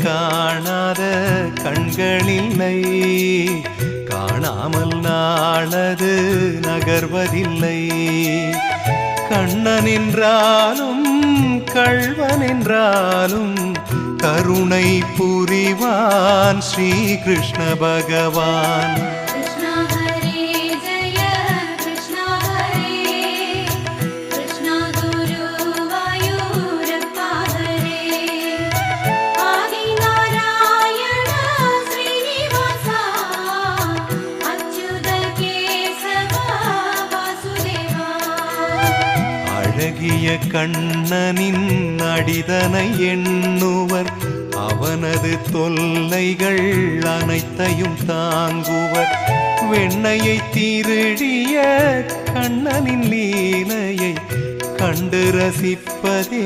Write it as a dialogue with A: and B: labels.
A: காணாத கண்களில்லை, காணாமல் நாளது நகர்வதில்லை. கண்ணன் என்றாலும் கள்வன் என்றாலும் கருணை புரிவான் ஸ்ரீ கிருஷ்ண பகவான். அழகிய கண்ணனின் அடிதனை எண்ணுவர், அவனது தொல்லைகள் அனைத்தையும் தாங்குவர். வெண்ணையை திருடிய கண்ணனின் லீலையை கண்டு ரசிப்பதே